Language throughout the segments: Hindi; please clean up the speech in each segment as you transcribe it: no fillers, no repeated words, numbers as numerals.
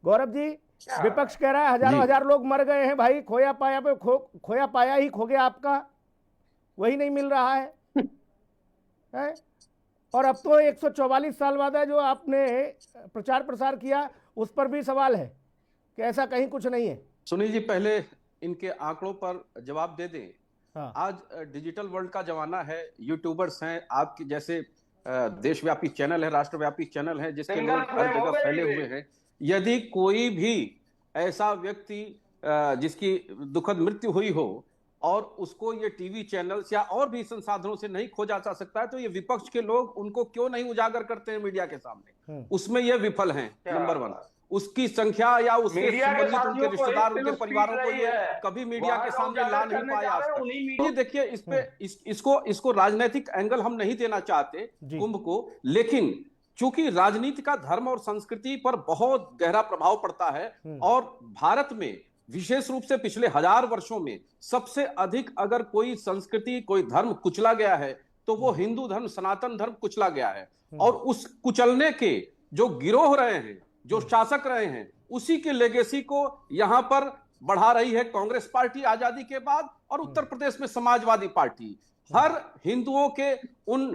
गौरव जी, विपक्ष कह रहा है हजारों हजार लोग मर गए हैं भाई, खोया पाया पे खोया पाया ही खो गया आपका, वही नहीं मिल रहा है? और अब तो 144 साल बाद है जो आपने प्रचार प्रसार किया, उस पर भी सवाल है कि ऐसा कहीं कुछ नहीं है। सुनील जी, पहले इनके आंकड़ों पर जवाब दे दें। हाँ। आज डिजिटल वर्ल्ड का जमाना है, यूट्यूबर्स हैं, आपके जैसे देशव्यापी चैनल है, राष्ट्रव्यापी चैनल है, जिसके लोग हर जगह फैले हुए हैं। यदि कोई भी ऐसा व्यक्ति जिसकी दुखद मृत्यु हुई हो और उसको ये टीवी चैनल्स या और भी संसाधनों से नहीं खोजा जा सकता है, तो ये विपक्ष के लोग उनको क्यों नहीं उजागर करते हैं मीडिया के सामने? उसमें ये विफल हैं। नंबर 1, उसकी संख्या या उसके संबंधित उनके रिश्तेदार, उनके परिवारों को ये कभी मीडिया के सामने ला नहीं पाया आज तक। ये देखिए, इस पे इसको राजनीतिक एंगल हम नहीं देना चाहते कुंभ को, लेकिन चूंकि राजनीति का धर्म और संस्कृति पर बहुत गहरा प्रभाव पड़ता है और भारत में विशेष रूप से पिछले 1000 वर्षों में सबसे अधिक अगर कोई संस्कृति, कोई धर्म कुचला गया है तो वो हिंदू धर्म, सनातन धर्म कुचला गया है। और उस कुचलने के जो गिरोह रहे हैं, जो शासक रहे हैं, उसी के लेगेसी को यहां पर बढ़ा रही है कांग्रेस पार्टी आजादी के बाद, और उत्तर प्रदेश में समाजवादी पार्टी। हर हिंदुओं के उन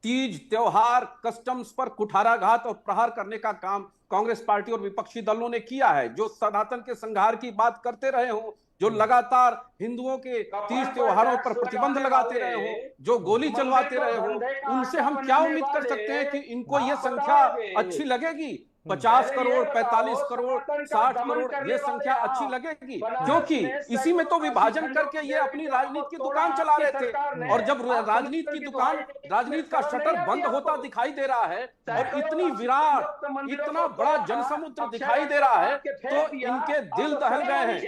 तीज, त्योहार, कस्टम्स पर कुठाराघात और प्रहार करने का काम कांग्रेस पार्टी और विपक्षी दलों ने किया है। जो सनातन के संहार की बात करते रहे हो, जो लगातार हिंदुओं के तीज त्योहारों पर प्रतिबंध लगाते रहे हो, जो गोली चलवाते रहे हो, उनसे हम क्या उम्मीद कर सकते हैं कि इनको ये संख्या अच्छी लगेगी? 50 करोड़, 45 करोड़, 60 करोड़, ये संख्या अच्छी लगेगी? क्योंकि इसी में तो विभाजन करके ये अपनी राजनीति की दुकान चला रहे थे। और जब राजनीति की दुकान, राजनीति का शटर बंद होता दिखाई दे रहा है और इतनी विराट, इतना बड़ा जनसमुद्र दिखाई दे रहा है, तो इनके दिल दहल गए हैं,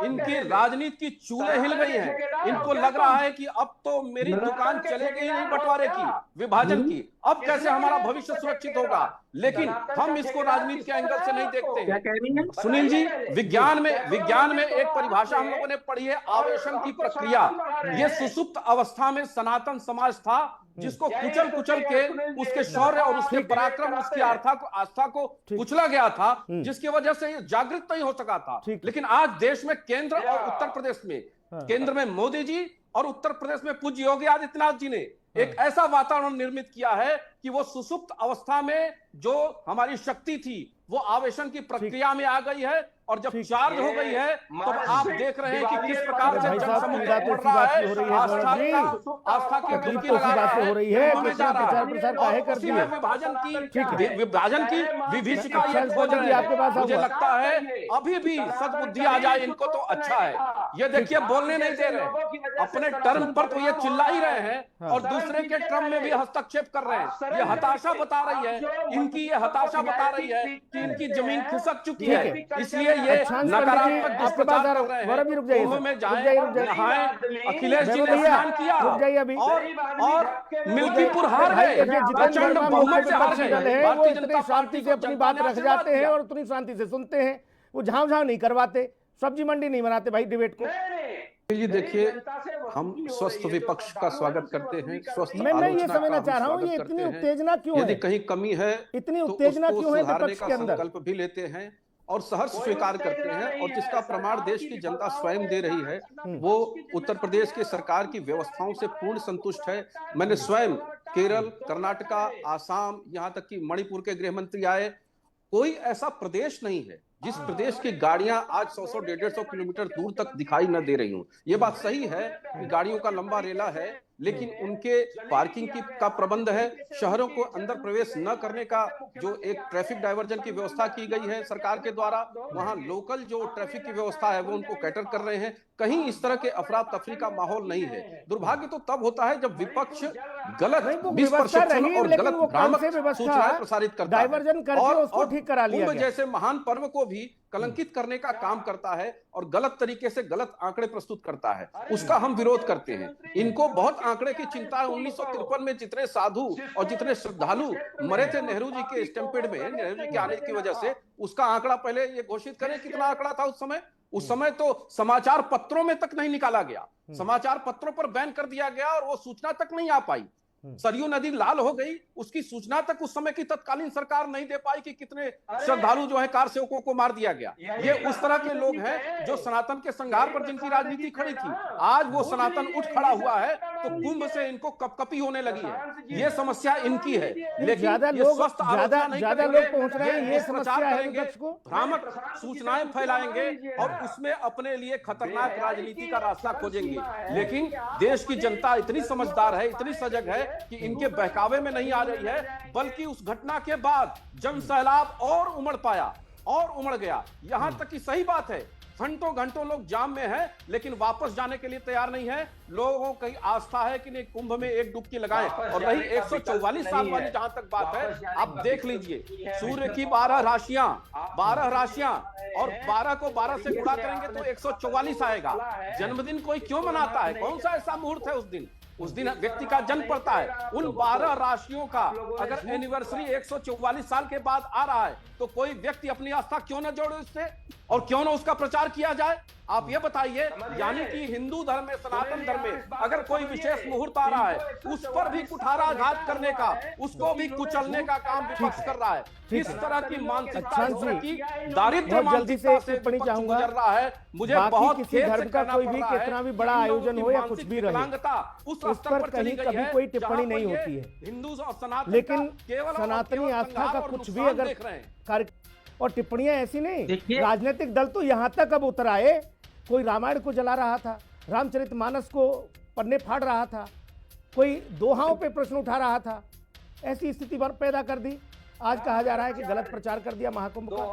इनकी राजनीति की चूल्हे हिल गई हैं। इनको लग रहा है कि अब तो मेरी दुकान चलेगी ही नहीं बंटवारे की, विभाजन की, अब कैसे हमारा भविष्य सुरक्षित होगा? लेकिन हम इसको राजनीति के एंगल से नहीं देखते हैं। सुनील जी, विज्ञान में एक परिभाषा हम लोगों ने पढ़ी है, आवेशन की प्रक्रिया। ये सुसुप्त अवस्था में सनातन समाज था जिसको कुचल कुचल के उसके शौर्य और उसके पराक्रम, उसकी आस्था को कुचला गया था, जिसकी वजह से ये जागृत नहीं हो सका था। लेकिन आज देश में केंद्र और उत्तर प्रदेश में, केंद्र में मोदी जी और उत्तर प्रदेश में पूज्य योगी आदित्यनाथ जी ने एक ऐसा वातावरण निर्मित किया है कि वो सुसुप्त अवस्था में जो हमारी शक्ति थी वो आवेशन की प्रक्रिया में आ गई है, और जब चार्ज हो गई है तो अब आप देख रहे हैं कि किस प्रकार से जनसमुद्र बढ़ रहा है, आस्था की डुबकी लगा रहा है, विभाजन की विभीषिका ये खोज रहे हैं। मुझे लगता है अभी भी सद्बुद्धि आ जाए इनको तो अच्छा है। ये देखिए, बोलने नहीं दे रहे, अपने टर्म पर तो ये चिल्ला ही रहे हैं और दूसरे के टर्म में भी हस्तक्षेप कर रहे हैं। ये हताशा बता रही है, इनकी ये हताशा बता रही है कि इनकी जमीन खिसक चुकी है, इसलिए ये नकारात्मक दुष्प्रचार कर रहे हैं। कुंभ में जाएं, नहाएं, अखिलेश जी ने स्नान किया और मिल्कीपुर हार गए, प्रचंड बहुमत से हार गए। भारतीय जनता पार्टी से अपनी बात रख जाते हैं और उतनी शांति से सुनते हैं, वो झाँव झाँव नहीं करवाते, सब्जी मंडी नहीं बनाते भाई डिबेट को। ये देखिए, हम स्वस्थ विपक्ष का स्वागत करते हैं, स्वस्थ मैं ये समझना चाह रहा हूँ, ये इतनी उत्तेजना क्यों है? यदि कहीं कमी है, इतनी उत्तेजना क्यों है विपक्ष के अंदर? संकल्प भी लेते हैं और सहर्ष स्वीकार करते हैं, और जिसका प्रमाण देश की जनता स्वयं दे रही है। वो उत्तर प्रदेश की सरकार की व्यवस्थाओं से पूर्ण संतुष्ट है। मैंने स्वयं केरल, कर्नाटका, आसाम, यहाँ तक कि मणिपुर के गृह मंत्री आए। कोई ऐसा प्रदेश नहीं है जिस प्रदेश की गाड़ियां आज 100-100, 150 किलोमीटर दूर तक दिखाई न दे रही हूं। ये बात सही है कि गाड़ियों का लंबा रेला है, लेकिन उनके पार्किंग का प्रबंध है, शहरों को अंदर प्रवेश न करने का जो एक ट्रैफिक डाइवर्जन की व्यवस्था की गई है सरकार के द्वारा, वहां लोकल जो ट्रैफिक की व्यवस्था है वो उनको कैटर कर रहे हैं। कहीं इस तरह के अफरा तफरी का माहौल नहीं है। दुर्भाग्य तो तब होता है जब विपक्ष गलत मिसपरसेप्शन और गलत भ्रामक सूचनाएं प्रसारित करता है और ठीक करा लिया कुंभ जैसे महान पर्व को भी कलंकित करने का काम करता है और गलत तरीके से गलत आंकड़े प्रस्तुत करता है। उसका हम विरोध करते हैं। इनको बहुत आंकड़े की चिंता है। 1953 में जितने साधु और जितने श्रद्धालु मरे थे नेहरू जी के स्टैंपेड में, नेहरू जी के आने की वजह से, उसका आंकड़ा पहले ये घोषित करें कितना आंकड़ा था उस समय। उस समय तो समाचार पत्रों में तक नहीं निकाला गया, समाचार पत्रों पर बैन कर दिया गया और वो सूचना तक नहीं आ पाई। सरयू नदी लाल हो गई, उसकी सूचना तक उस समय की तत्कालीन सरकार नहीं दे पाई कि कितने श्रद्धालु जो है कार सेवकों को मार दिया गया। ये उस तरह के लोग हैं जो सनातन के संघार पर जिनकी राजनीति खड़ी थी, आज वो सनातन उठ खड़ा हुआ है तो कुंभ से इनको कपकपी होने लगी है। ये समस्या इनकी है, लेकिन ज्यादा ये लोग स्वस्थ आलोचना नहीं ज्यादा करेंगे, लोग पहुंच रहे हैं, ये दुष्प्रचार समस्या है करेंगे, विपक्ष को। भ्रामक सूचनाएं फैलाएंगे और उसमें अपने लिए खतरनाक राजनीति का रास्ता खोजेंगे। लेकिन देश की जनता इतनी समझदार है, इतनी सजग है कि इनके बहकावे में नहीं आ रही है, बल्कि उस घटना के बाद जन सैलाब और उमड़ पाया और उमड़ गया। यहां तक कि सही बात है, घंटों घंटों लोग जाम में हैं, लेकिन वापस जाने के लिए तैयार नहीं है। लोगों की आस्था है कि नहीं, कुंभ में एक डुबकी लगाएं। और रही 144 साल वाली जहां तक बात है, आप देख लीजिए, सूर्य की 12 राशियां और 12 को 12 से गुणा करेंगे तो 144 आएगा। जन्मदिन कोई क्यों मनाता है? कौन सा ऐसा मुहूर्त है उस दिन व्यक्ति का जन्म पड़ता है। उन 12 राशियों का अगर एनिवर्सरी 144 साल के बाद आ रहा है तो कोई व्यक्ति अपनी आस्था क्यों न जोड़े उससे, और क्यों न उसका प्रचार किया जाए? आप ये बताइए, यानी कि हिंदू धर्म में, सनातन धर्म में अगर कोई विशेष मुहूर्त आ रहा है, उस पर भी कुठाराघात करने का, उसको भी कुचलने का काम विपक्ष कर रहा है। इस तरह की मानसिकता, की दारिद्र्य मानसिकता से टिप्पणी चाहूंगा गुजर रहा है। मुझे बाकी बहुत किसी धर्म का कोई भी कितना भी बड़ा आयोजन हो या कुछ भी रहे, उस पर कहीं कभी कोई टिप्पणी नहीं होती है। हिंदू और सनातन, लेकिन सनातनी आस्था का कुछ भी अगर कार्य और टिप्पणियां ऐसी नहीं, राजनीतिक दल तो यहां तक अब उतर आए, कोई रामायण को जला रहा था, रामचरितमानस को पन्ने फाड़ रहा था, कोई दोहाओं पे प्रश्न उठा रहा था। ऐसी स्थिति पैदा कर दी। आज कहा जा रहा है कि गलत प्रचार कर दिया महाकुंभ का।